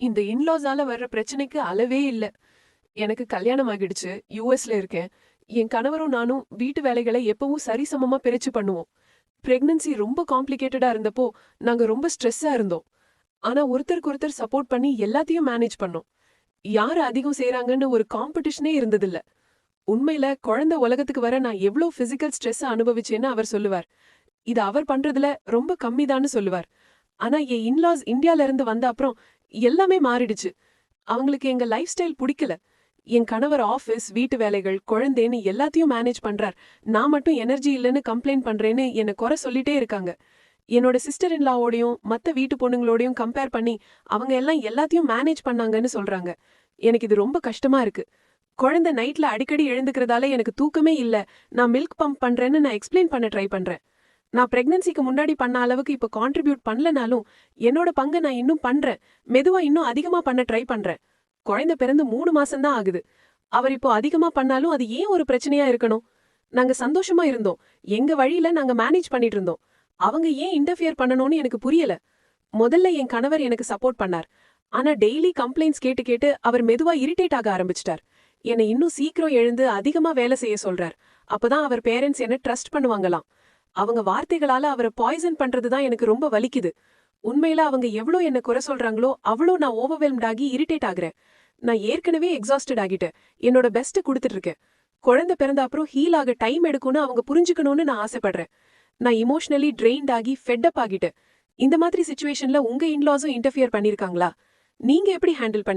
இந்த இன்லாஸால வர்ற பிரச்சனைக்கு அளவே இல்ல. எனக்கு கல்யாணம் ஆகிடுச்சு, யுஎஸ்ல இருக்கேன். என் கணவரும் நானும் வீட்டு வேலைகளை எப்பவும் சரிசமமா பிரிச்சு பண்ணுவோம். பிரெக்னன்சி ரொம்ப காம்ப்ளிகேட்டடா இருந்தப்போ நாங்க ரொம்ப ஸ்ட்ரெஸ்ஸா இருந்தோம். ஆனா ஒருத்தருக்கு ஒருத்தர் சப்போர்ட் பண்ணி எல்லாத்தையும் மேனேஜ் பண்ணோம். யாரு அதிகம் செய்றாங்கன்னு ஒரு காம்படிஷனே இருந்ததில்ல. உண்மையில குழந்தை உலகத்துக்கு வர நான் எவ்ளோ பிசிக்கல் ஸ்ட்ரெஸ் அனுபவிச்சேன்னு அவர் சொல்லுவார். இது அவர் பண்றதுல ரொம்ப கம்மிதான்னு சொல்லுவார். ஆனா என் இன்லாஸ் இந்தியால இருந்து வந்த அப்புறம் எல்லாமே மாறிடுச்சு. அவங்களுக்கு எங்க லைஃப் ஸ்டைல் புடிக்கல. என் கணவர் ஆபீஸ், வீட்டு வேலைகள், குழந்தைன்னு எல்லாத்தையும் மேனேஜ் பண்றார். நான் மட்டும் எனர்ஜி இல்லைன்னு கம்ப்ளைண்ட் பண்றேன்னு என்ன குறை சொல்லிட்டே இருக்காங்க. என்னோட சிஸ்டர் இன்லாவோடையும் மத்த வீட்டு பொண்ணுங்களோடையும் கம்பேர் பண்ணி அவங்க எல்லாம் எல்லாத்தையும் மேனேஜ் பண்ணாங்கன்னு சொல்றாங்க. எனக்கு இது ரொம்ப கஷ்டமா இருக்கு. குழந்தை நைட்ல அடிக்கடி எழுந்துக்கிறதால எனக்கு தூக்கமே இல்ல. நான் மில்க் பம்ப் பண்றேன்னு நான் எக்ஸ்பிளைன் பண்ண ட்ரை பண்றேன். நான் பிரெக்னன்சிக்கு முன்னாடி பண்ண அளவுக்கு இப்ப கான்ட்ரிபியூட் பண்ணலனாலும் என்னோட பங்கு நான் இன்னும் பண்றேன். மெதுவா இன்னும் அதிகமா பண்ண ட்ரை பண்றேன். குழந்தை பிறந்து 3 மாசம் தான் ஆகுது. அவர் இப்போ அதிகமா பண்ணாலும் அது ஏன் ஒரு பிரச்சனையா இருக்கணும்? நாங்க சந்தோஷமா இருந்தோம். எங்க வழியில நாங்க மேனேஜ் பண்ணிட்டு இருந்தோம். அவங்க ஏன் இன்டர்ஃபியர் பண்ணணும்னு எனக்கு புரியல. முதல்ல என் கணவர் எனக்கு சப்போர்ட் பண்ணார். ஆனா டெய்லி கம்ப்ளைண்ட்ஸ் கேட்டு கேட்டு அவர் மெதுவா இரிட்டேட் ஆக ஆரம்பிச்சிட்டார். என்னை இன்னும் சீக்கிரம் எழுந்து அதிகமா வேலை செய்ய சொல்றார். அப்பதான் அவர் பேரண்ட்ஸ் என்ன ட்ரஸ்ட் பண்ணுவாங்களாம். அவங்க வார்த்தைகளால அவரை பாய்சன் பண்றதுதான் எனக்கு ரொம்ப வலிக்குது. உண்மையில அவங்க எவ்ளோ என்ன குறை சொல்றாங்களோ அவ்வளோ நான் ஓவர்வெல்ம்ட் ஆகி இரிட்டேட் ஆகுறேன். நான் ஏற்கனவே எக்ஸாஸ்டட் ஆகிட்டேன். என்னோட பெஸ்ட் குடுத்துட்டு இருக்கேன். குழந்தை பிறந்த அப்புறம் ஹீல் ஆக டைம் எடுக்கும்னு அவங்க புரிஞ்சுக்கணும்னு நான் ஆசைப்படுறேன். நான் இமோஷனலி ட்ரெயின்ட் ஆகி ஃபெட் அப் ஆகிட்டேன். இந்த மாதிரி சிச்சுவேஷன்ல உங்க இன்லாஸும் இன்டர்ஃபியர் பண்ணிருக்காங்களா? நீங்க எப்படி ஹேண்டில்